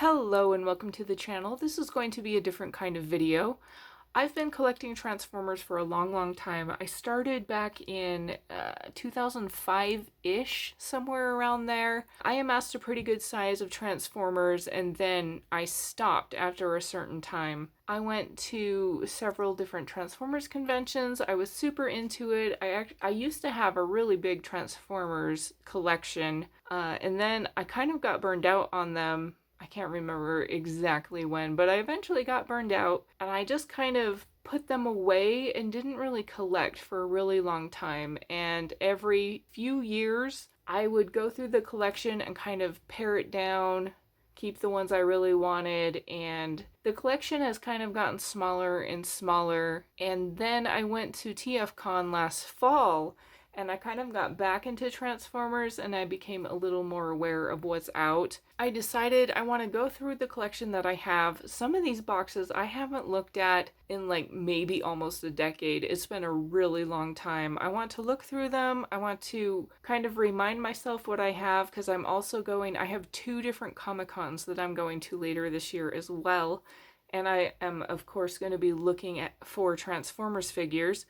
Hello and welcome to the channel. This is going to be a different kind of video. I've been collecting Transformers for a long time. I started back in 2005-ish, somewhere around there. I amassed a pretty good size of Transformers and then I stopped after a certain time. I went to several different Transformers conventions. I was super into it. I used to have a really big Transformers collection, and then I kind of got burned out on them. I can't remember exactly when, but I eventually got burned out and I just kind of put them away and didn't really collect for a really long time. And every few years, I would go through the collection and kind of pare it down, keep the ones I really wanted, and the collection has kind of gotten smaller and smaller. And then I went to TFCon last fall and I kind of got back into Transformers and I became a little more aware of what's out. I decided I want to go through the collection that I have. Some of these boxes I haven't looked at in like maybe almost a decade. It's been a really long time. I want to look through them. I want to kind of remind myself what I have because I have two different Comic-Cons that I'm going to later this year as well. And I am, of course, going to be looking for Transformers figures.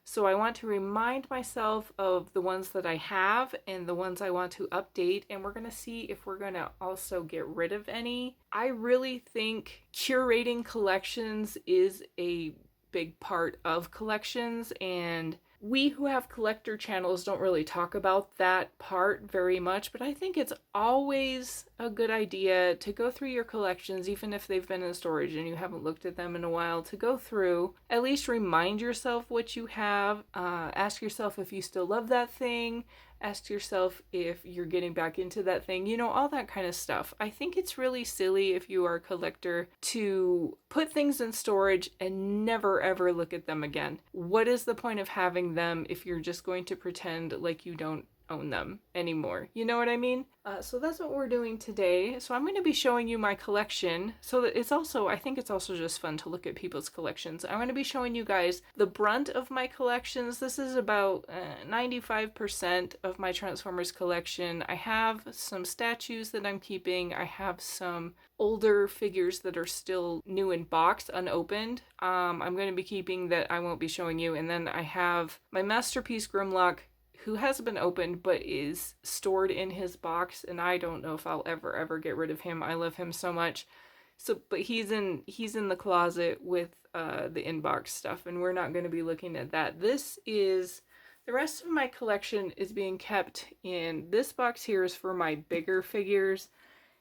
So I want to remind myself of the ones that I have and the ones I want to update, and we're going to see if we're going to also get rid of any. I really think curating collections is a big part of collections, and we who have collector channels don't really talk about that part very much, but I think it's always a good idea to go through your collections, even if they've been in storage and you haven't looked at them in a while, to go through, at least remind yourself what you have, ask yourself if you still love that thing, ask yourself if you're getting back into that thing, all that kind of stuff. I think it's really silly if you are a collector to put things in storage and never ever look at them again. What is the point of having them if you're just going to pretend like you don't own them anymore? You know what I mean? So that's what we're doing today. So I'm going to be showing you my collection so that I think it's also just fun to look at people's collections. I'm going to be showing you guys the brunt of my collections. This is about 95% of my Transformers collection. I have some statues that I'm keeping. I have some older figures that are still new in box, unopened. I'm going to be keeping that I won't be showing you. And then I have my Masterpiece Grimlock, who has been opened but is stored in his box, and I don't know if I'll ever get rid of him. I love him so much. But he's in the closet with the inbox stuff, and we're not going to be looking at that. The rest of my collection is being kept in this box. Here is for my bigger figures.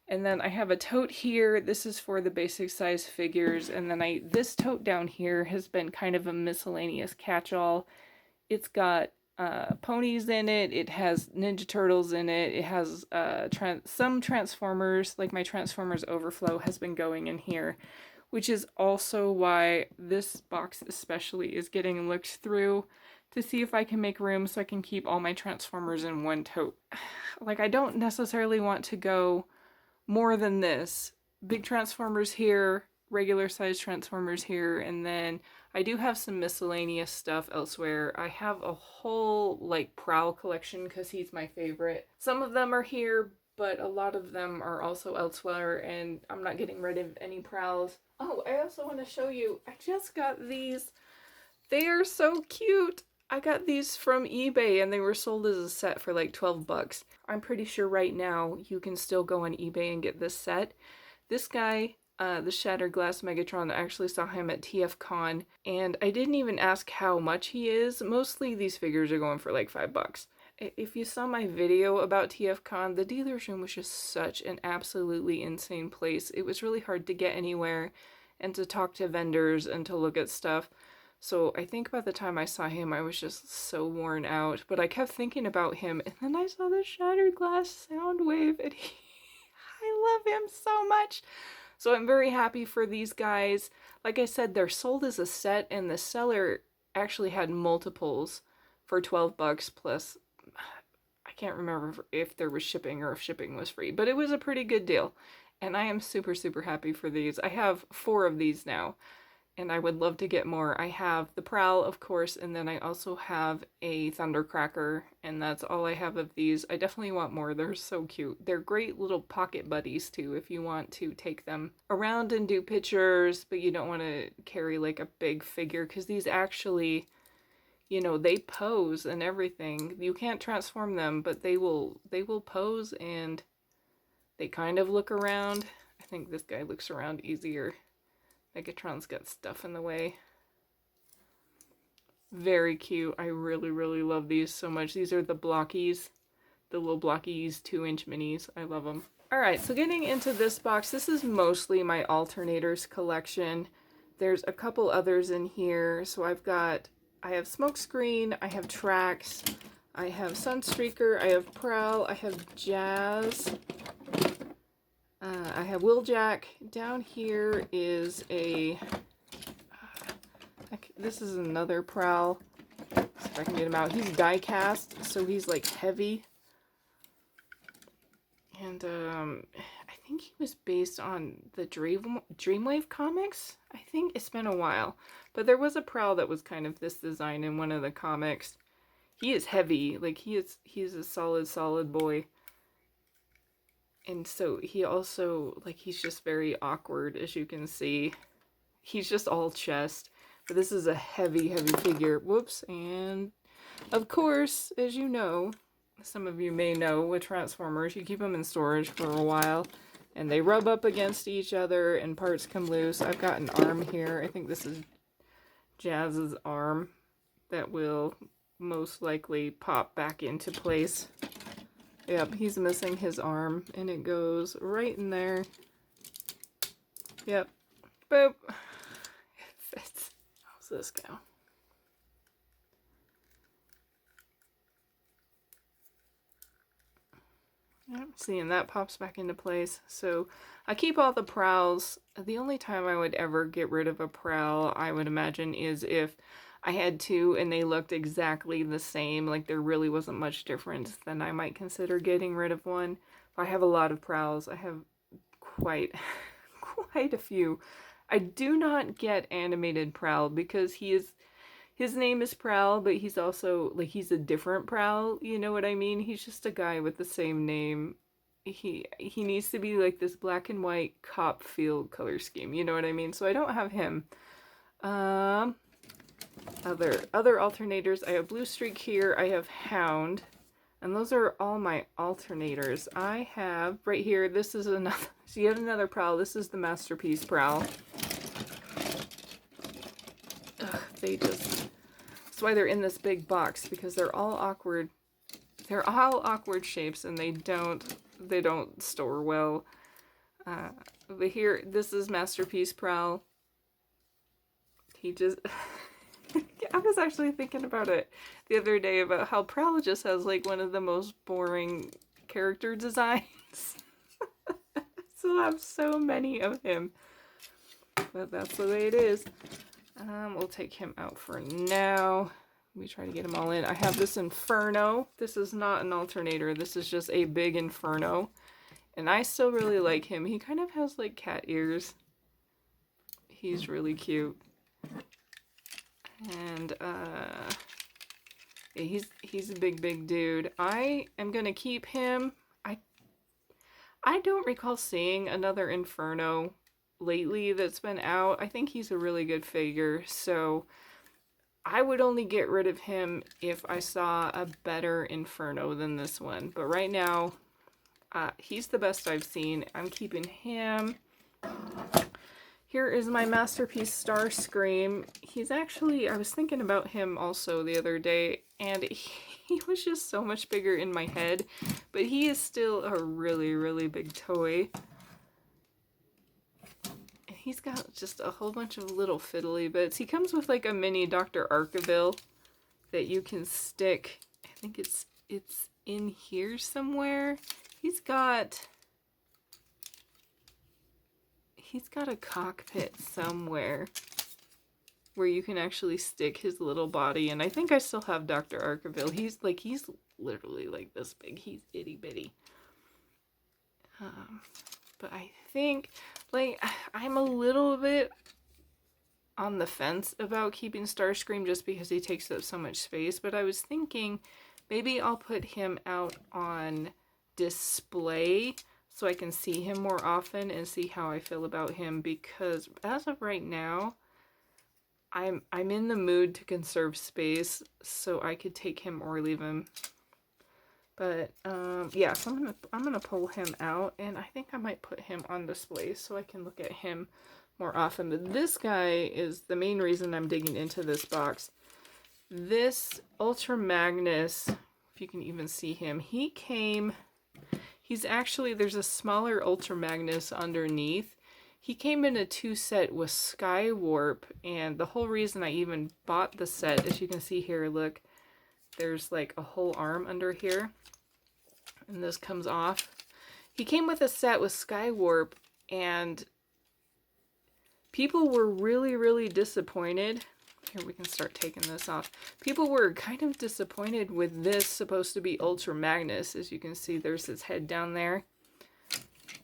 And then I have a tote here. This is for the basic size figures. And then this tote down here has been kind of a miscellaneous catch-all. It's got ponies in it. It has Ninja Turtles in it. It has some Transformers, like my Transformers Overflow has been going in here, which is also why this box especially is getting looked through to see if I can make room so I can keep all my Transformers in one tote. Like, I don't necessarily want to go more than this. Big Transformers here, regular size Transformers here, and then I do have some miscellaneous stuff elsewhere. I have a whole Prowl collection because he's my favorite. Some of them are here, but a lot of them are also elsewhere, and I'm not getting rid of any Prowls. Oh, I also want to show you, I just got these. They are so cute. I got these from eBay and they were sold as a set for like 12 bucks. I'm pretty sure right now you can still go on eBay and get this set. This guy, the Shattered Glass Megatron, I actually saw him at TFCon, and I didn't even ask how much he is. Mostly these figures are going for like 5 bucks. If you saw my video about TFCon, the dealer's room was just such an absolutely insane place. It was really hard to get anywhere and to talk to vendors and to look at stuff. So I think by the time I saw him, I was just so worn out. But I kept thinking about him, and then I saw the Shattered Glass Soundwave, and I love him so much. So I'm very happy for these guys. Like I said, they're sold as a set, and the seller actually had multiples for 12 bucks plus, I can't remember if there was shipping or if shipping was free, but it was a pretty good deal. And I am super happy for these. I have 4 of these now. and I would love to get more. I have the Prowl, of course, and then I also have a Thundercracker, and that's all I have of these. I definitely want more. They're so cute. They're great little pocket buddies, too, if you want to take them around and do pictures, but you don't want to carry like a big figure, because these actually, you know, they pose and everything. You can't transform them, but they will pose, and they kind of look around. I think this guy looks around easier. Megatron's got stuff in the way. Very cute. I really, really love these so much. These are the blockies, the little blockies 2-inch minis. I love them. Alright, so getting into this box, this is mostly my alternators collection. There's a couple others in here. So I have Smokescreen, I have Trax, I have Sunstreaker, I have Prowl, I have Jazz, I have Wheeljack. Down here is a... this is another Prowl. See if I can get him out. He's die-cast, so he's like heavy. And I think he was based on the Dreamwave comics. I think it's been a while. But there was a Prowl that was kind of this design in one of the comics. He is heavy. Like, he's a solid boy. And so he also, like, he's just very awkward, as you can see. He's just all chest. But this is a heavy figure. Whoops. And, of course, as you know, some of you may know, with Transformers, you keep them in storage for a while. And they rub up against each other, and parts come loose. I've got an arm here. I think this is Jazz's arm that will most likely pop back into place. Yep, he's missing his arm, and it goes right in there. Yep. Boop. It fits. How's this go? Yep, seeing that pops back into place. So I keep all the Prowls. The only time I would ever get rid of a Prowl, I would imagine, is if I had two and they looked exactly the same, like there really wasn't much difference, then I might consider getting rid of one. But I have a lot of Prowls. I have quite a few. I do not get animated Prowl because his name is Prowl, but he's also, like, he's a different Prowl, you know what I mean? He's just a guy with the same name. He needs to be like this black and white cop field color scheme, you know what I mean? So I don't have him. Other alternators, I have Blue Streak here, I have Hound, and those are all my alternators. I have, right here, this is another, so yet another Prowl. This is the Masterpiece Prowl. Ugh, that's why they're in this big box, because they're all awkward. They're all awkward shapes, and they don't store well. But here, this is Masterpiece Prowl. He just... I was actually thinking about it the other day, about how Prowl just has like one of the most boring character designs. I still have so many of him, but that's the way it is. We'll take him out for now. Let me try to get them all in. I have this Inferno. This is not an alternator. This is just a big Inferno, and I still really like him. He kind of has like cat ears. He's really cute. And yeah, he's a big dude. I am gonna keep him. I don't recall seeing another Inferno lately that's been out. I think he's a really good figure, so I would only get rid of him if I saw a better Inferno than this one. But right now, he's the best I've seen. I'm keeping him. Here is my Masterpiece Starscream. He's actually, I was thinking about him also the other day, and he was just so much bigger in my head, but he is still a really big toy. And he's got just a whole bunch of little fiddly bits. He comes with like a mini Dr. Arkeville that you can stick. I think it's in here somewhere. He's got a cockpit somewhere where you can actually stick his little body, and I think I still have Dr. Arkeville. He's literally like this big. He's itty bitty. But I think, like, I'm a little bit on the fence about keeping Starscream just because he takes up so much space, but I was thinking maybe I'll put him out on display so I can see him more often and see how I feel about him, because as of right now, I'm in the mood to conserve space, so I could take him or leave him. But yeah, so I'm gonna pull him out, and I think I might put him on display so I can look at him more often. But this guy is the main reason I'm digging into this box. This Ultra Magnus, if you can even see him, he's actually, there's a smaller Ultra Magnus underneath. He came in a 2-set with Skywarp, and the whole reason I even bought the set, as you can see here, look, there's like a whole arm under here, and this comes off. He came with a set with Skywarp, and people were really, really disappointed. Here, we can start taking this off. People were kind of disappointed with this supposed to be Ultra Magnus. As you can see, there's his head down there.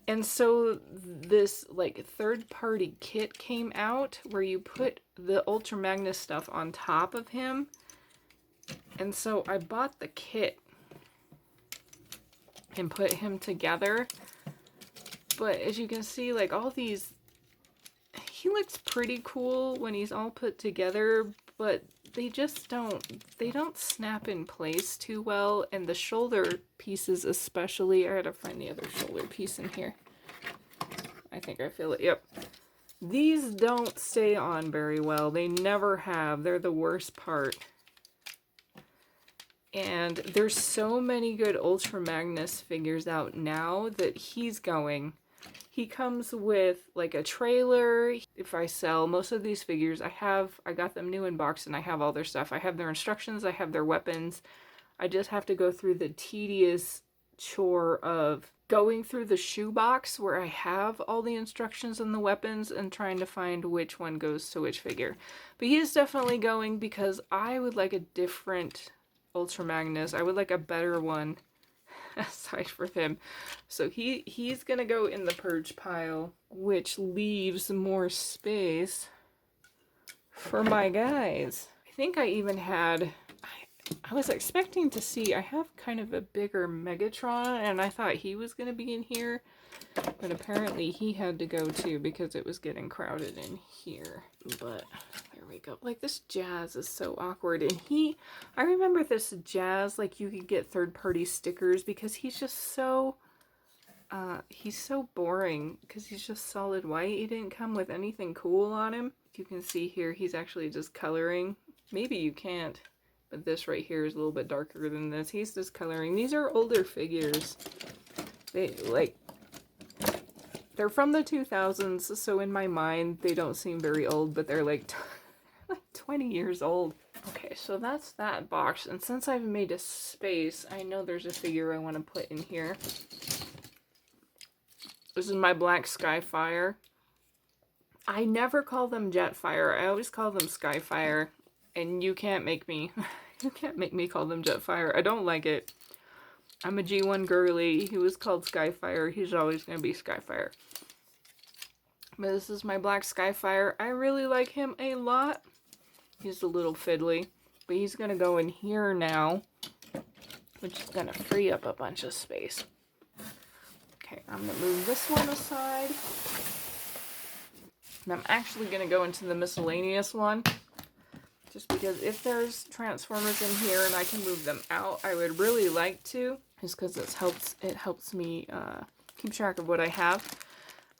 And so this like third-party kit came out where you put the Ultra Magnus stuff on top of him. And so I bought the kit and put him together. But as you can see, like all these, he looks pretty cool when he's all put together, but they just don't snap in place too well, and the shoulder pieces especially. I gotta find the other shoulder piece in here. I think I feel it, yep. These don't stay on very well. They never have. They're the worst part. And there's so many good Ultra Magnus figures out now that he's going. He comes with like a trailer. If I sell most of these figures, I got them new in box and I have all their stuff. I have their instructions, I have their weapons. I just have to go through the tedious chore of going through the shoebox where I have all the instructions and the weapons and trying to find which one goes to which figure. But he is definitely going because I would like a different Ultra Magnus. I would like a better one aside from him. So he's gonna go in the Purge pile, which leaves more space for my guys. I think I even had, I was expecting to see, I have kind of a bigger Megatron, and I thought he was gonna be in here, but apparently he had to go too because it was getting crowded in here. But there we go. Like, this Jazz is so awkward, and I remember this Jazz, like, you could get third-party stickers because he's just so he's so boring because he's just solid white. He didn't come with anything cool on him. You can see here he's actually just coloring. Maybe you can't, but this right here is a little bit darker than this. He's just coloring. These are older figures. They're from the 2000s, so in my mind they don't seem very old, but they're like 20 years old. Okay, so that's that box, and since I've made a space, I know there's a figure I want to put in here. This is my black Skyfire. I never call them Jetfire. I always call them Skyfire, and you can't make me call them Jetfire. I don't like it. I'm a G1 girly. He was called Skyfire. He's always going to be Skyfire. But this is my black Skyfire. I really like him a lot. He's a little fiddly, but he's going to go in here now, which is going to free up a bunch of space. Okay, I'm going to move this one aside. And I'm actually going to go into the miscellaneous one, just because if there's Transformers in here and I can move them out, I would really like to, just because it helps me keep track of what I have.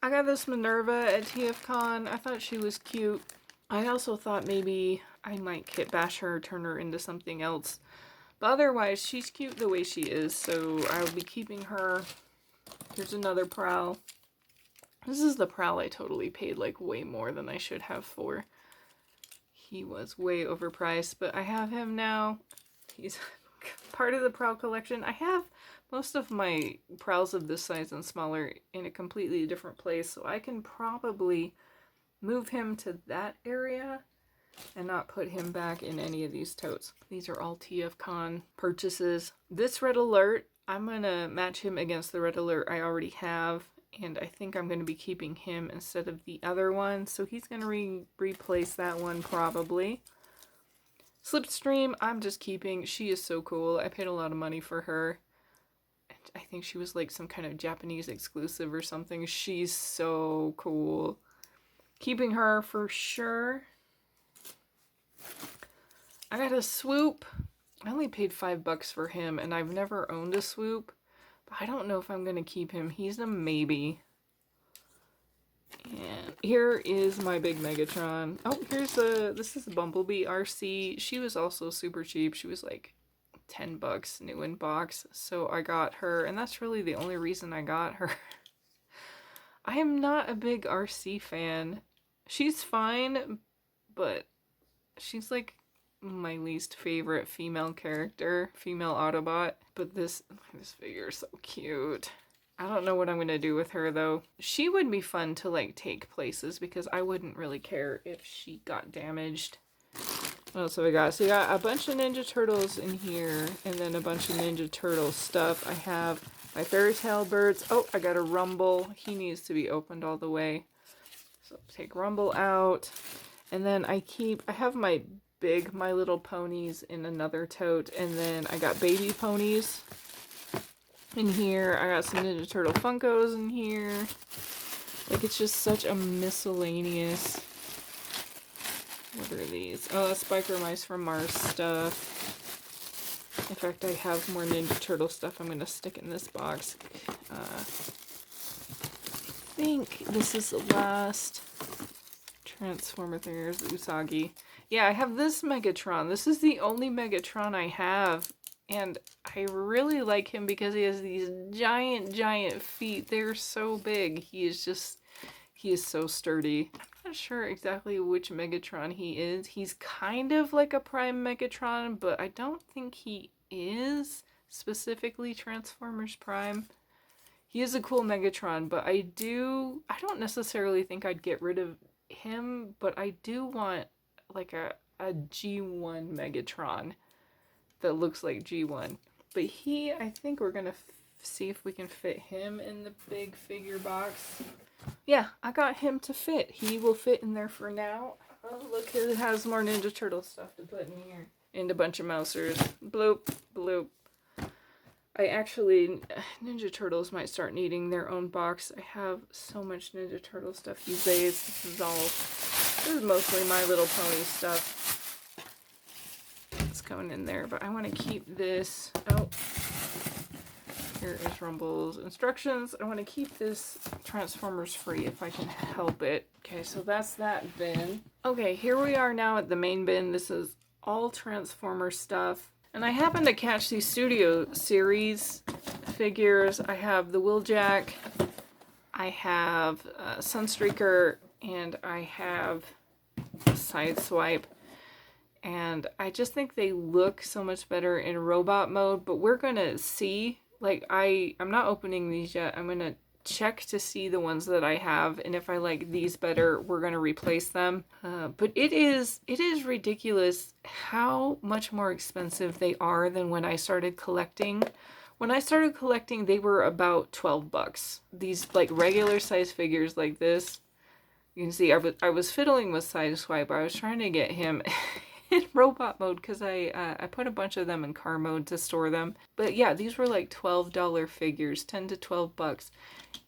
I got this Minerva at TFCon. I thought she was cute. I also thought maybe I might kit bash her, turn her into something else. But otherwise, she's cute the way she is, so I'll be keeping her. Here's another Prowl. This is the Prowl I totally paid like way more than I should have for. He was way overpriced, but I have him now. He's part of the Prowl collection. I have most of my Prowls of this size and smaller in a completely different place, so I can probably move him to that area and not put him back in any of these totes. These are all TFCon purchases. This Red Alert, I'm gonna match him against the Red Alert I already have, and I think I'm going to be keeping him instead of the other one, so he's going to replace that one probably. Slipstream, I'm just keeping. She is so cool. I paid a lot of money for her. And I think she was like some kind of Japanese exclusive or something. She's so cool. Keeping her for sure. I got a Swoop. I only paid $5 for him, and I've never owned a Swoop. But I don't know if I'm going to keep him. He's a maybe. And here is my big Megatron. Oh, this is a Bumblebee RC. She was also super cheap. She was like $10 new in box. So I got her, and that's really the only reason I got her. I am not a big RC fan. She's fine, but she's like my least favorite female character, female Autobot. But this figure is so cute. I don't know what I'm going to do with her, though. She would be fun to, like, take places, because I wouldn't really care if she got damaged. What else have we got? So we got a bunch of Ninja Turtles in here, and then a bunch of Ninja Turtle stuff. I have my Fairy Tale birds. Oh, I got a Rumble. He needs to be opened all the way. So take Rumble out. And then I have my big My Little Ponies in another tote, and then I got baby ponies in here. I got some Ninja Turtle Funkos in here. Like, it's just such a miscellaneous... What are these? Oh, that's Biker Mice from Mars stuff. In fact, I have more Ninja Turtle stuff I'm going to stick in this box. I think this is the last Transformer thing. There's the Usagi. Yeah, I have this Megatron. This is the only Megatron I have. And I really like him because he has these giant feet. They're so big. He is so sturdy. I'm not sure exactly which Megatron he is. He's kind of like a Prime Megatron, but I don't think he is specifically Transformers Prime. He is a cool Megatron, but I don't necessarily think I'd get rid of him, but I do want like a G1 Megatron that looks like G1. But I think we're gonna see if we can fit him in the big figure box. Yeah, I got him to fit. He will fit in there for now. Oh, look, it has more Ninja Turtle stuff to put in here. And a bunch of Mousers. Bloop, bloop. Ninja Turtles might start needing their own box. I have so much Ninja Turtle stuff these days. This is mostly My Little Pony stuff. It's going in there, but I want to keep this. Oh, here is Rumble's instructions. I want to keep this Transformers free if I can help it. Okay, so that's that bin. Okay, here we are now at the main bin. This is all Transformer stuff. And I happened to catch these Studio Series figures. I have the Wheeljack, I have Sunstreaker, and I have Sideswipe. And I just think they look so much better in robot mode, but we're gonna see. Like, I'm not opening these yet. I'm gonna check to see the ones that I have, and if I like these better, we're gonna replace them. But it is ridiculous how much more expensive they are than when I started collecting. When I started collecting, they were about $12. These like regular size figures like this. You can see I was fiddling with Sideswipe. I was trying to get him in robot mode because I put a bunch of them in car mode to store them. But yeah, these were like $12 figures, 10 to 12 bucks.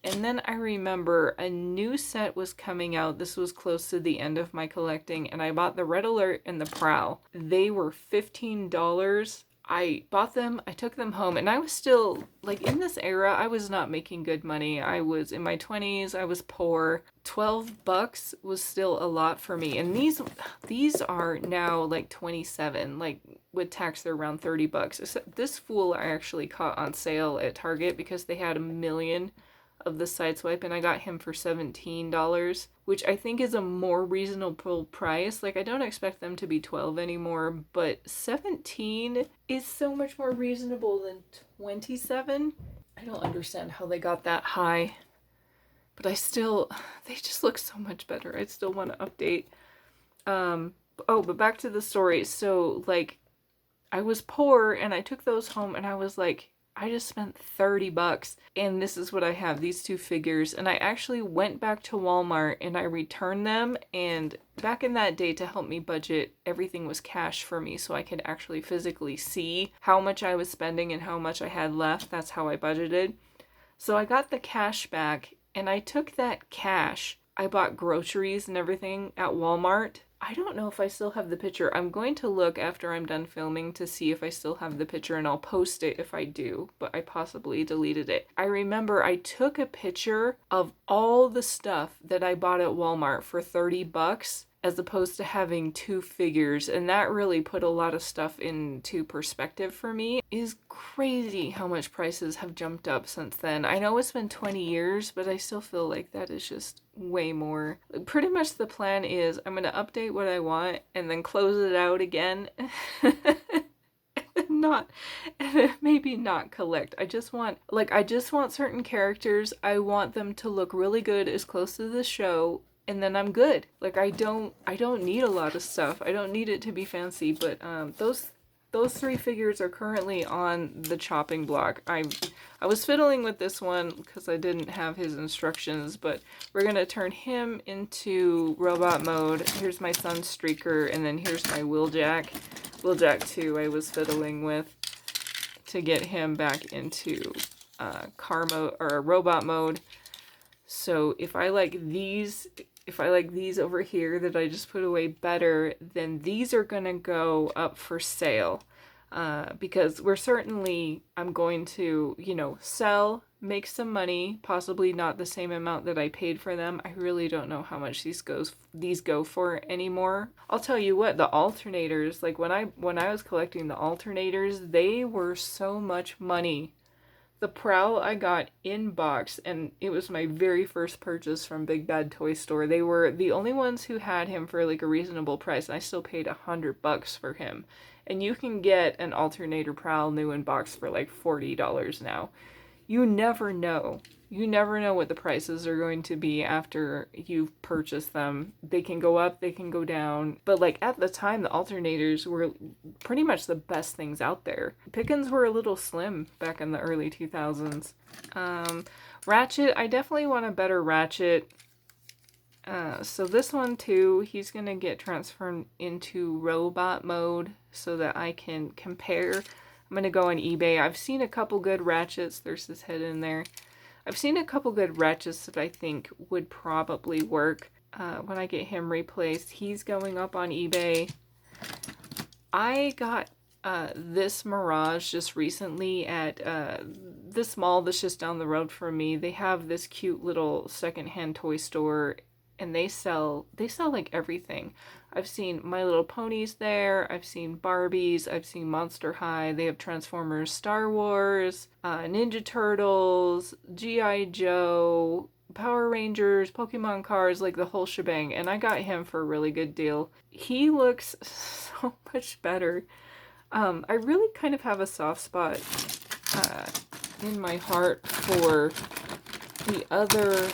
And then I remember a new set was coming out. This was close to the end of my collecting, and I bought the Red Alert and the Prowl. They were $15. I bought them, I took them home, and I was still, like, in this era, I was not making good money. I was in my 20s, I was poor. $12 was still a lot for me, and these are now, like, 27, like, with tax, they're around $30. This fool I actually caught on sale at Target because they had 1,000,000 of the Sideswipe, and I got him for $17, which I think is a more reasonable price. Like, I don't expect them to be 12 anymore, but 17 is so much more reasonable than 27. I don't understand how they got that high, but they just look so much better. I still want to update. But back to the story. So, like, I was poor, and I took those home, and I was like, I just spent 30 bucks and this is what I have, these two figures. And I actually went back to Walmart and I returned them. And back in that day, to help me budget, everything was cash for me so I could actually physically see how much I was spending and how much I had left. That's how I budgeted. So I got the cash back and I took that cash. I bought groceries and everything at Walmart. I don't know if I still have the picture. I'm going to look after I'm done filming to see if I still have the picture, and I'll post it if I do, but I possibly deleted it. I remember I took a picture of all the stuff that I bought at Walmart for 30 bucks as opposed to having two figures, and that really put a lot of stuff into perspective for me. It is crazy how much prices have jumped up since then. I know it's been 20 years, but I still feel like that is just way more. Pretty much the plan is I'm going to update what I want and then close it out again. Not, maybe not collect. I just want certain characters. I want them to look really good as close to the show, and then I'm good. Like I don't need a lot of stuff. I don't need it to be fancy, but those three figures are currently on the chopping block. I was fiddling with this one because I didn't have his instructions, but we're gonna turn him into robot mode. Here's my Sunstreaker, and then here's my Wheeljack. Wheeljack 2 I was fiddling with to get him back into car mode or robot mode. So if I like these over here that I just put away better, then these are gonna go up for sale. Because I'm going to, sell, make some money, possibly not the same amount that I paid for them. I really don't know how much these go for anymore. I'll tell you what, the alternators, like when I was collecting the alternators, they were so much money. The Prowl I got in box, and it was my very first purchase from Big Bad Toy Store. They were the only ones who had him for like a reasonable price, and I still paid $100 for him. And you can get an alternator Prowl new in box for like $40 now. You never know. You never know what the prices are going to be after you've purchased them. They can go up, they can go down. But like at the time, the alternators were pretty much the best things out there. Pickings were a little slim back in the early 2000s. Ratchet, I definitely want a better Ratchet. So this one too, he's gonna get transformed into robot mode so that I can compare. I'm gonna go on eBay. I've seen a couple good Ratchets. There's his head in there. I've seen a couple good Ratchets that I think would probably work when I get him replaced. He's going up on eBay. I got this Mirage just recently at this mall that's just down the road from me. They have this cute little secondhand toy store, and they sell like everything. I've seen My Little Ponies there, I've seen Barbies, I've seen Monster High, they have Transformers, Star Wars, Ninja Turtles, G.I. Joe, Power Rangers, Pokemon cards, like the whole shebang, and I got him for a really good deal. He looks so much better. I really kind of have a soft spot in my heart for the other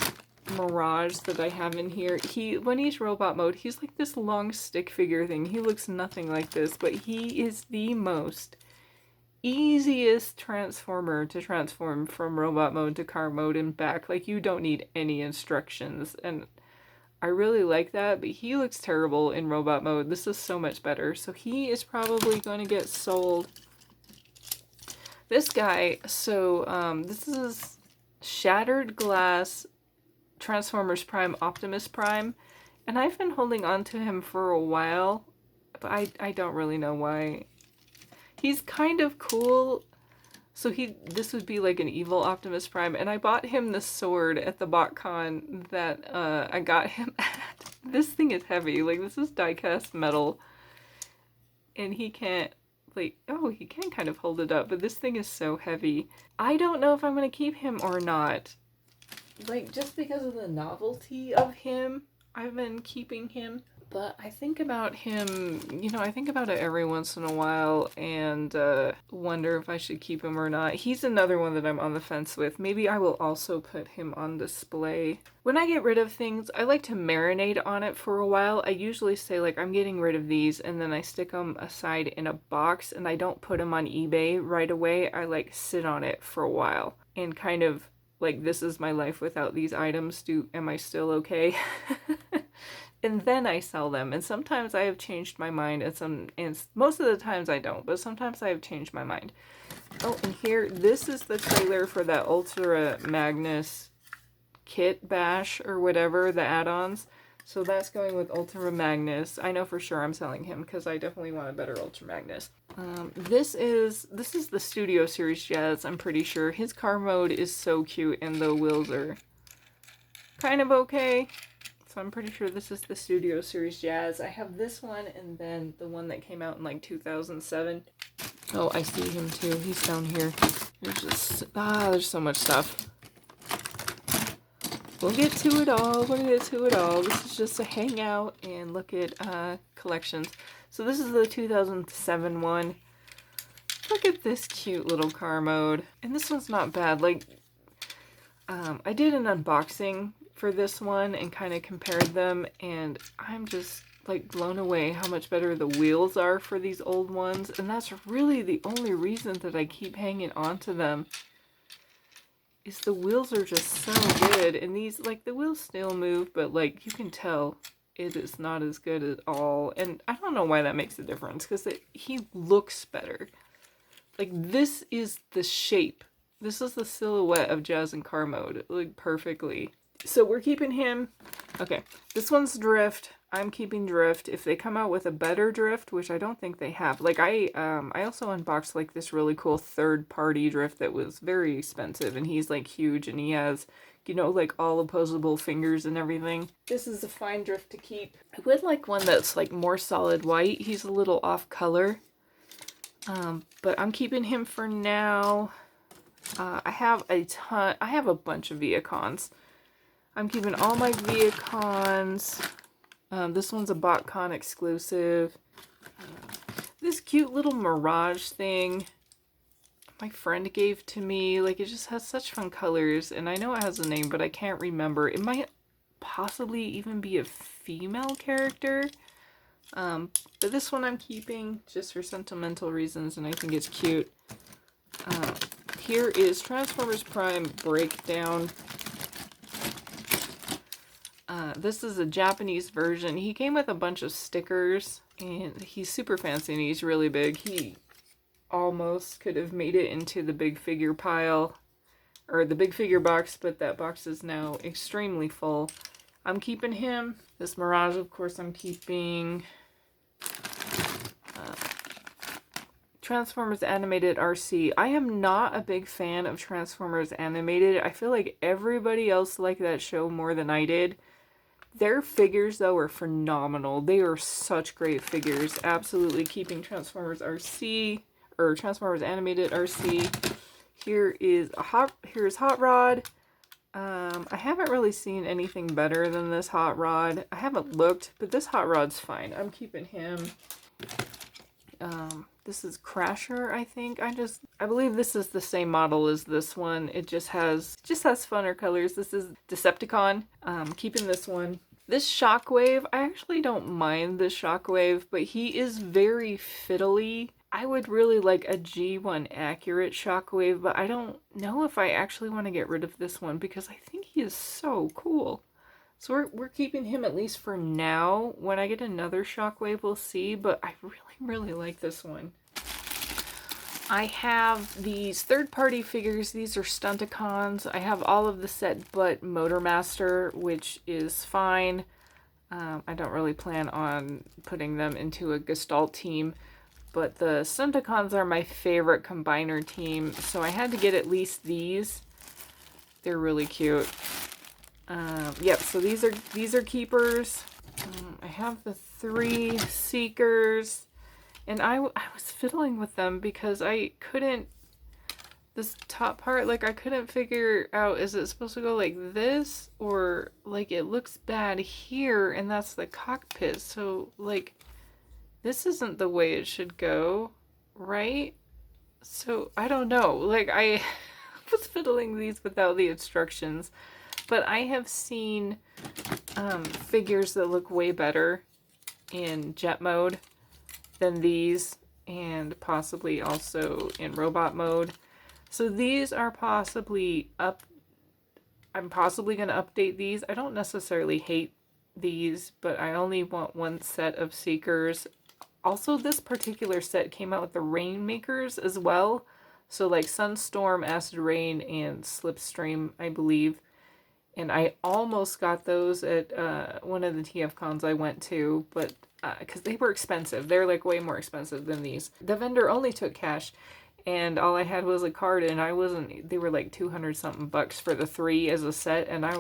Mirage that I have in here. When he's robot mode, he's like this long stick figure thing. He looks nothing like this, but he is the most easiest transformer to transform from robot mode to car mode and back. Like, you don't need any instructions, and I really like that, but he looks terrible in robot mode. This is so much better. So he is probably going to get sold. This guy, so this is Shattered Glass Transformers Prime Optimus Prime, and I've been holding on to him for a while, but I don't really know why. He's kind of cool. So this would be like an evil Optimus Prime, and I bought him the sword at the BotCon that I got him at. This thing is heavy. Like, this is die-cast metal, and he can't, like, oh, he can kind of hold it up, but this thing is so heavy. I don't know if I'm gonna keep him or not. Like, just because of the novelty of him, I've been keeping him. But I think about him, you know, I think about it every once in a while and wonder if I should keep him or not. He's another one that I'm on the fence with. Maybe I will also put him on display. When I get rid of things, I like to marinate on it for a while. I usually say, like, I'm getting rid of these, and then I stick them aside in a box, and I don't put them on eBay right away. I, like, sit on it for a while and kind of, like, this is my life without these items. Am I still okay? And then I sell them. And sometimes I have changed my mind, and most of the times I don't, but sometimes I have changed my mind. Oh, and here, this is the trailer for that Ultra Magnus kit bash or whatever, the add-ons. So that's going with Ultra Magnus. I know for sure I'm selling him because I definitely want a better Ultra Magnus. This is the Studio Series Jazz, I'm pretty sure. His car mode is so cute and the wheels are kind of okay. So I'm pretty sure this is the Studio Series Jazz. I have this one and then the one that came out in like 2007. Oh, I see him too. He's down here. There's so much stuff. We'll get to it all. This is just a hangout and look at collections. So this is the 2007 one. Look at this cute little car mode. And this one's not bad. Like, I did an unboxing for this one and kind of compared them, and I'm just like blown away how much better the wheels are for these old ones. And that's really the only reason that I keep hanging on to them, is the wheels are just so good. And these, like, the wheels still move, but like you can tell it is not as good at all. And I don't know why that makes a difference, because he looks better. Like, this is the shape. This is the silhouette of Jazz in car mode, like, perfectly. So we're keeping him. Okay, this one's Drift. I'm keeping Drift. If they come out with a better Drift, which I don't think they have. Like, I also unboxed, like, this really cool third-party Drift that was very expensive. And he's, like, huge. And he has, you know, like, all opposable fingers and everything. This is a fine Drift to keep. I would like one that's, like, more solid white. He's a little off color. But I'm keeping him for now. I have a bunch of Viacons. I'm keeping all my Viacons. This one's a BotCon exclusive. This cute little Mirage thing my friend gave to me. Like, it just has such fun colors. And I know it has a name, but I can't remember. It might possibly even be a female character. But this one I'm keeping just for sentimental reasons, and I think it's cute. Here is Transformers Prime Breakdown. This is a Japanese version. He came with a bunch of stickers, and he's super fancy and he's really big. He almost could have made it into the big figure pile, or the big figure box, but that box is now extremely full. I'm keeping him. This Mirage, of course, I'm keeping. Transformers Animated RC. I am not a big fan of Transformers Animated. I feel like everybody else liked that show more than I did. Their figures, though, are phenomenal. They are such great figures. Absolutely keeping Transformers RC, or Transformers Animated RC. Here's Hot Rod. I haven't really seen anything better than this Hot Rod. I haven't looked, but this Hot Rod's fine. I'm keeping him. This is Crasher, I think. I believe this is the same model as this one. It just has funner colors. This is Decepticon. Keeping this one. This Shockwave, I actually don't mind this Shockwave, but he is very fiddly. I would really like a G1 accurate Shockwave, but I don't know if I actually want to get rid of this one because I think he is so cool. So we're keeping him at least for now. When I get another Shockwave, we'll see, but I really like this one. I have these third-party figures. These are Stunticons. I have all of the set but Motormaster, which is fine. I don't really plan on putting them into a Gestalt team, but the Stunticons are my favorite combiner team, so I had to get at least these. They're really cute. Yep, so these are keepers. I have the 3 Seekers, and I was fiddling with them because I couldn't. this top part, like I couldn't figure out, is it supposed to go like this, or like it looks bad here and that's the cockpit, so like this isn't the way it should go, right? So I don't know, like I was fiddling these without the instructions, but I have seen figures that look way better in jet mode than these, and possibly also in robot mode. So these are possibly up. I'm possibly going to update these. I don't necessarily hate these, but I only want one set of Seekers. Also, this particular set came out with the Rainmakers as well. So like Sunstorm, Acid Rain, and Slipstream, I believe. And I almost got those at one of the TF cons I went to, but because they were expensive. They're like way more expensive than these. The vendor only took cash, and all I had was a card, and they were like 200 something bucks for the 3 as a set, and I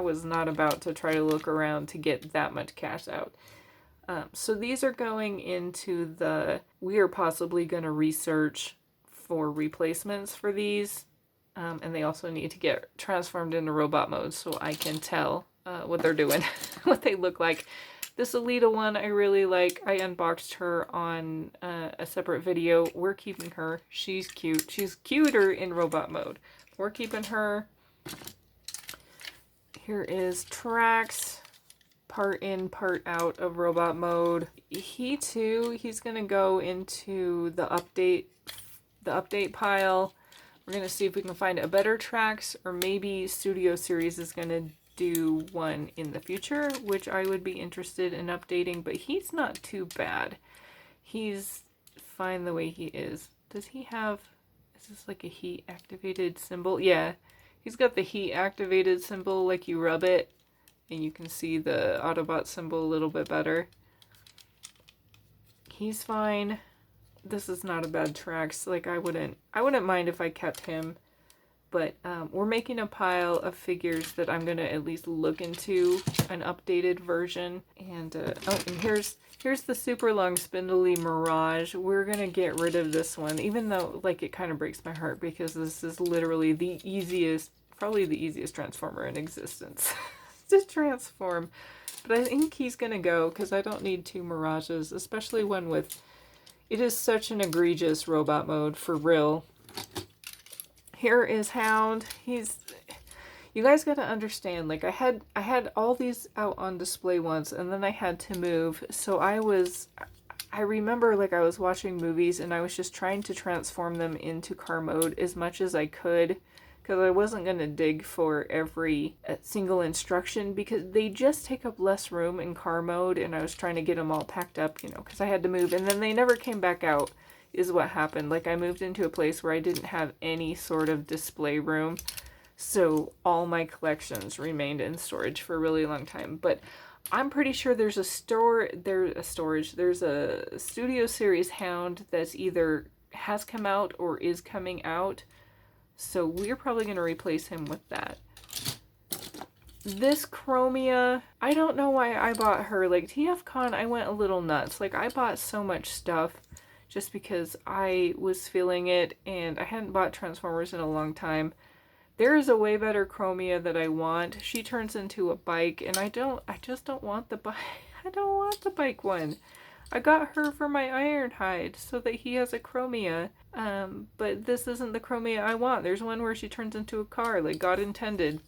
was not about to try to look around to get that much cash out. So these are going into we are possibly going to research for replacements for these. And they also need to get transformed into robot mode so I can tell what they're doing, what they look like. This Alita one I really like. I unboxed her on a separate video. We're keeping her. She's cute. She's cuter in robot mode. We're keeping her. Here is Trax, part in, part out of robot mode. He too, he's going to go into the update pile. We're going to see if we can find a better Trax, or maybe Studio Series is going to do one in the future, which I would be interested in updating, but he's not too bad. He's fine the way he is. Does he have, is this like a heat activated symbol? Yeah, he's got the heat activated symbol, like you rub it and you can see the Autobot symbol a little bit better. He's fine. This is not a bad Trax. Like I wouldn't mind if I kept him, but we're making a pile of figures that I'm gonna at least look into an updated version. And and here's the super long spindly Mirage. We're gonna get rid of this one, even though like it kind of breaks my heart because this is literally the easiest, probably the easiest transformer in existence to transform. But I think he's gonna go because I don't need 2 Mirages, especially one with. It is such an egregious robot mode, for real. Here is Hound. You guys gotta understand, like I had all these out on display once, and then I had to move. So I remember like I was watching movies and I was just trying to transform them into car mode as much as I could, because I wasn't gonna dig for every single instruction because they just take up less room in car mode, and I was trying to get them all packed up, you know, because I had to move, and then they never came back out is what happened. Like I moved into a place where I didn't have any sort of display room, so all my collections remained in storage for a really long time. But I'm pretty sure there's a Studio Series Hound that's either has come out or is coming out. So we're probably going to replace him with that. This Chromia, I don't know why I bought her. Like TFCon, I went a little nuts. Like I bought so much stuff just because I was feeling it, and I hadn't bought Transformers in a long time. There is a way better Chromia that I want. She turns into a bike, and I just don't want the bike. I don't want the bike one. I got her for my Ironhide so that he has a Chromia. But this isn't the Chromia I want. There's one where she turns into a car, like God intended.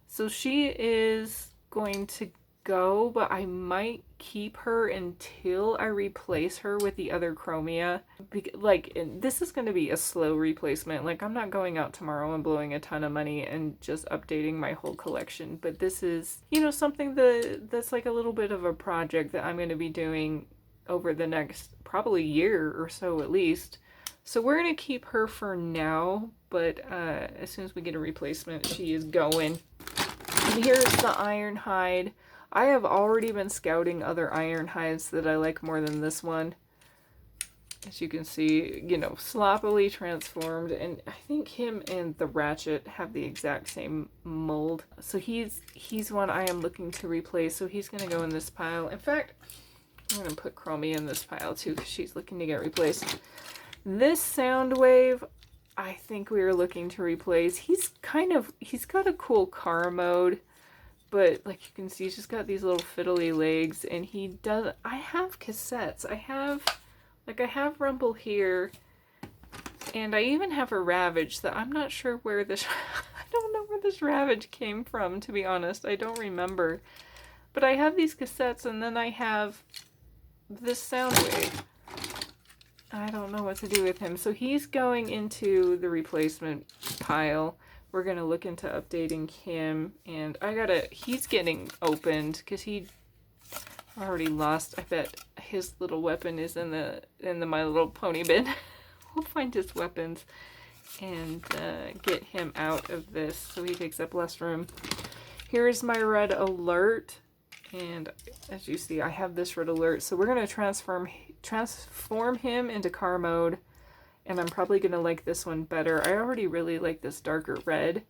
So she is going to go, but I might keep her until I replace her with the other Chromia. This is going to be a slow replacement. Like, I'm not going out tomorrow and blowing a ton of money and just updating my whole collection. But this is, something that's like a little bit of a project that I'm going to be doing over the next probably year or so at least. So we're going to keep her for now, but as soon as we get a replacement, she is going. And here's the Ironhide. I have already been scouting other Ironhides that I like more than this one. As you can see, sloppily transformed, and I think him and the Ratchet have the exact same mold. So he's one I am looking to replace, so he's going to go in this pile. In fact, I'm going to put Chromie in this pile too, because she's looking to get replaced. This Soundwave, I think we were looking to replace. He's got a cool car mode, but like you can see, he's just got these little fiddly legs, and he does. I have cassettes. I have Rumble here, and I even have a Ravage that I'm not sure where this. I don't know where this Ravage came from, to be honest. I don't remember. But I have these cassettes, and then I have this Soundwave. I don't know what to do with him. So he's going into the replacement pile. We're going to look into updating him. And he's getting opened because he already lost. I bet his little weapon is in the My Little Pony bin. We'll find his weapons and get him out of this so he takes up less room. Here is my red alert. And as you see, I have this red alert. So we're going to transform him into car mode. And I'm probably going to like this one better. I already really like this darker red.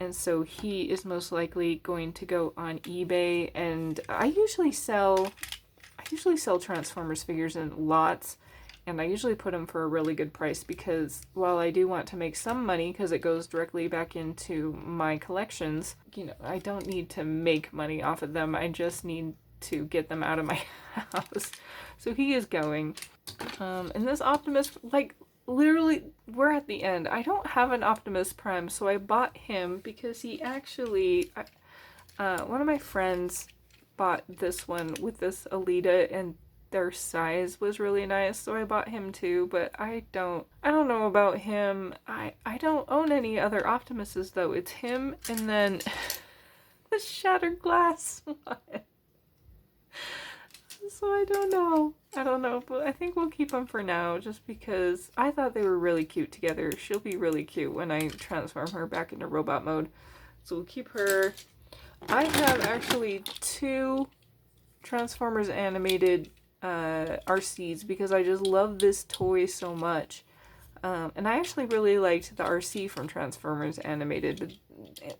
And so he is most likely going to go on eBay. And I usually sell Transformers figures in lots. And I usually put them for a really good price because while I do want to make some money because it goes directly back into my collections, you know, I don't need to make money off of them. I just need to get them out of my house. So he is going. And this Optimus, like, literally, we're at the end. I don't have an Optimus Prime, so I bought him because he actually, one of my friends bought this one with this Alita, and their size was really nice, so I bought him too, but I don't know about him. I don't own any other Optimuses though. It's him and then the shattered glass one. So I don't know, but I think we'll keep them for now just because I thought they were really cute together. She'll be really cute when I transform her back into robot mode. So we'll keep her. I have actually 2 Transformers animated RCs because I just love this toy so much. And I actually really liked the RC from Transformers Animated.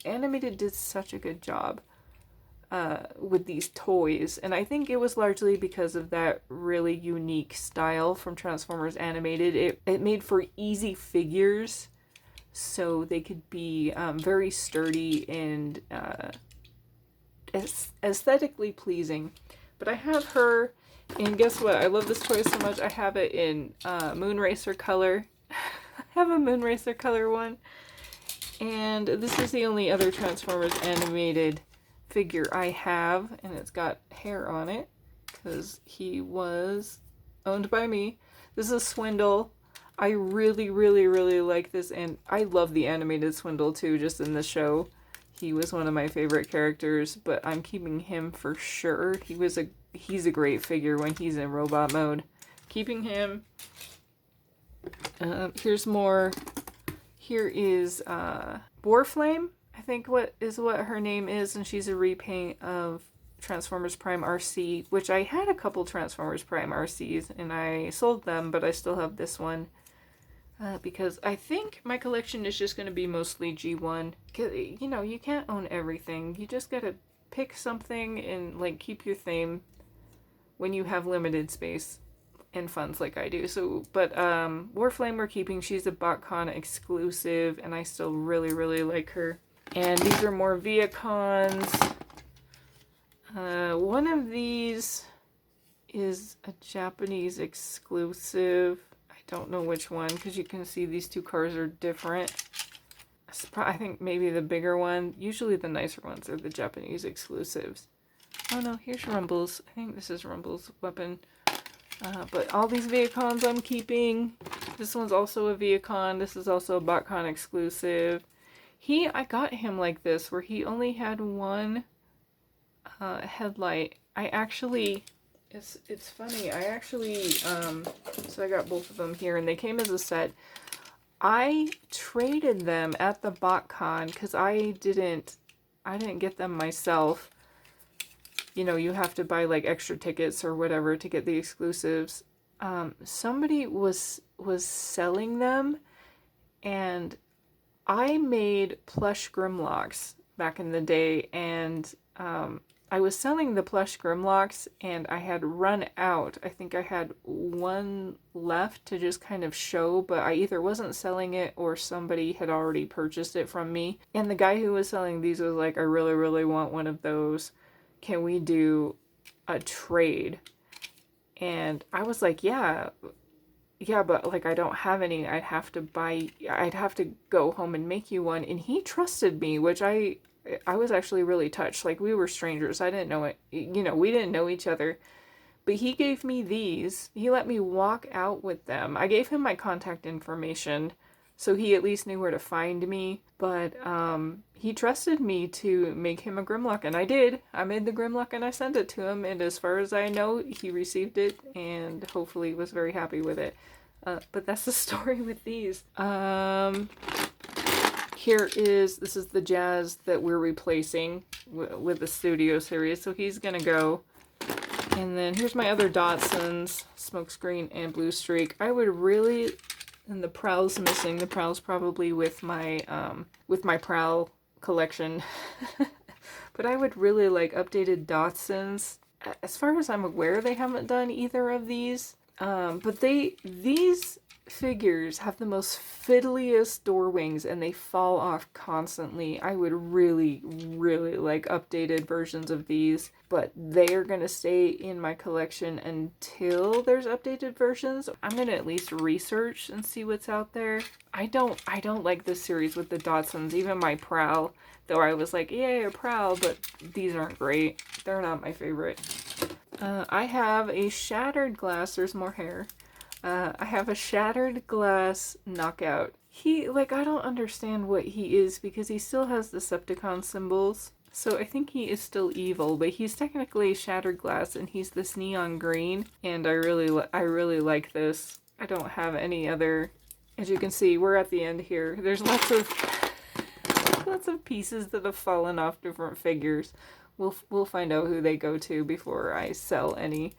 Animated did such a good job with these toys, and I think it was largely because of that really unique style from Transformers Animated. It made for easy figures, so they could be very sturdy and aesthetically pleasing. But I have her. And guess what? I love this toy so much. I have it in Moonracer color. I have a Moonracer color one. And this is the only other Transformers animated figure I have. And it's got hair on it because he was owned by me. This is Swindle. I really, really, really like this. And I love the animated Swindle too, just in the show. He was one of my favorite characters, but I'm keeping him for sure. He's a great figure when he's in robot mode. Keeping him. Here's more. Here is Warflame, I think what her name is, and she's a repaint of Transformers Prime RC, which I had a couple Transformers Prime RCs, and I sold them, but I still have this one. Because I think my collection is just going to be mostly G1. You know, you can't own everything. You just gotta pick something and, like, keep your theme when you have limited space and funds like I do. So, but Warflame we're keeping. She's a BotCon exclusive, and I still really, really like her. And these are more Viacons. One of these is a Japanese exclusive. Don't know which one because you can see these 2 cars are different. I think maybe the bigger one. Usually the nicer ones are the Japanese exclusives. Oh no, here's Rumble's. I think this is Rumble's weapon. But all these Viacons I'm keeping. This one's also a Viacon. This is also a BotCon exclusive. I got him like this where he only had one headlight. It's funny, I actually, so I got both of them here, and they came as a set. I traded them at the BotCon, because I didn't get them myself. You know, you have to buy, like, extra tickets or whatever to get the exclusives. Somebody was selling them, and I made plush Grimlocks back in the day, and I was selling the plush Grimlocks and I had run out. I think I had one left to just kind of show, but I either wasn't selling it or somebody had already purchased it from me. And the guy who was selling these was like, I really, really want one of those. Can we do a trade? And I was like, yeah, but like I don't have any. I'd have to go home and make you one. And he trusted me, which I was actually really touched. Like, we were strangers. I didn't know it. We didn't know each other. But he gave me these. He let me walk out with them. I gave him my contact information, so he at least knew where to find me. But he trusted me to make him a Grimlock, and I did. I made the Grimlock and I sent it to him, and as far as I know, he received it and hopefully was very happy with it. But that's the story with these. This is the Jazz that we're replacing with the Studio series, so he's gonna go. And then here's my other Dachshunds, Smokescreen and Blue Streak. I would really, and the Prowl's missing. The Prowl's probably with my Prowl collection. But I would really like updated Dachshunds. As far as I'm aware, they haven't done either of these. But these figures have the most fiddliest door wings and they fall off constantly. I would really, really like updated versions of these, but they are going to stay in my collection until there's updated versions. I'm going to at least research and see what's out there. I don't like this series with the Dachshunds, even my Prowl, though I was like, yay, a Prowl, but these aren't great. They're not my favorite. I have a Shattered Glass. There's more hair. I have a Shattered Glass Knockout. I don't understand what he is because he still has the Decepticon symbols. So I think he is still evil, but he's technically Shattered Glass and he's this neon green. And I really like this. I don't have any other. As you can see, we're at the end here. There's lots of pieces that have fallen off different figures. We'll find out who they go to before I sell any.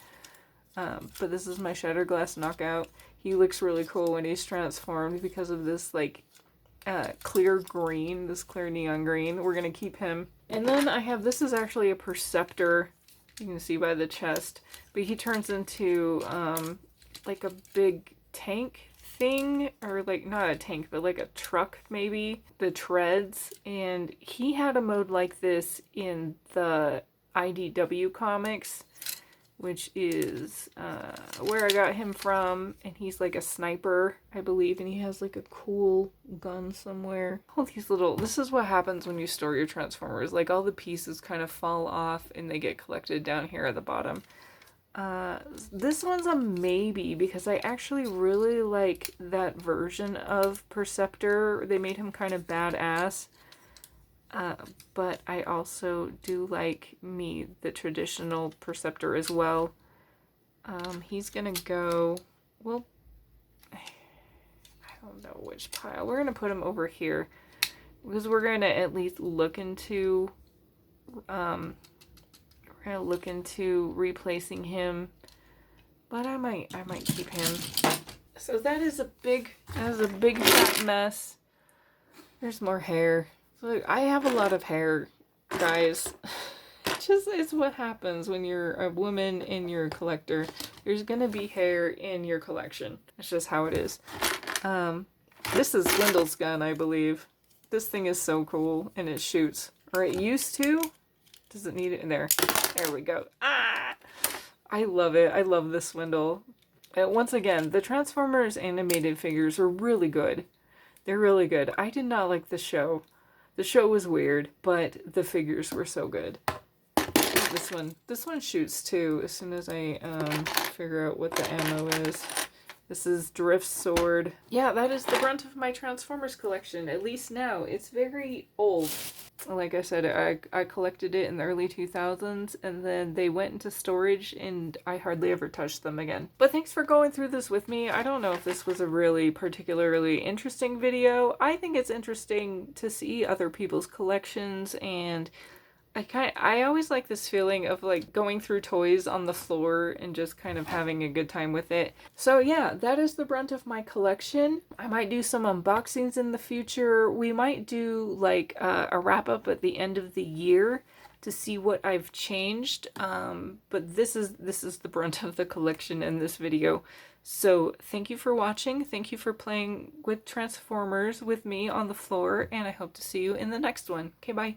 But this is my Shattered Glass Knockout. He looks really cool when he's transformed because of this clear green, this clear neon green. We're gonna keep him. And then I have, this is actually a Perceptor. You can see by the chest, but he turns into like a big tank thing, or like not a tank, but like a truck maybe. The treads, and he had a mode like this in the IDW comics, which is where I got him from, and he's like a sniper, I believe, and he has like a cool gun somewhere. All these little, this is what happens when you store your Transformers, like all the pieces kind of fall off and they get collected down here at the bottom. This one's a maybe because I actually really like that version of Perceptor. They made him kind of badass. But I also do like the traditional Perceptor as well. He's gonna go, well, I don't know which pile. We're gonna put him over here because we're gonna at least look into, replacing him. But I might keep him. So that is a big fat mess. There's more hair. Look, I have a lot of hair, guys. It's what happens when you're a woman and you're a collector. There's gonna be hair in your collection. That's just how it is. This is Swindle's gun, I believe. This thing is so cool, and it shoots. Or it used to. Does it need it in there? There we go. Ah! I love it. I love this Swindle. Once again, the Transformers animated figures are really good. They're really good. I did not like the show. The show was weird, but the figures were so good. This one shoots too, as soon as I figure out what the ammo is. This is Drift's sword. Yeah, that is the brunt of my Transformers collection, at least now. It's very old. Like I said, I collected it in the early 2000s, and then they went into storage, and I hardly ever touched them again. But thanks for going through this with me. I don't know if this was a really particularly interesting video. I think it's interesting to see other people's collections, and I always like this feeling of like going through toys on the floor and just kind of having a good time with it. So yeah, that is the brunt of my collection. I might do some unboxings in the future. We might do like a wrap up at the end of the year to see what I've changed. But this is the brunt of the collection in this video. So thank you for watching. Thank you for playing with Transformers with me on the floor, and I hope to see you in the next one. Okay, bye.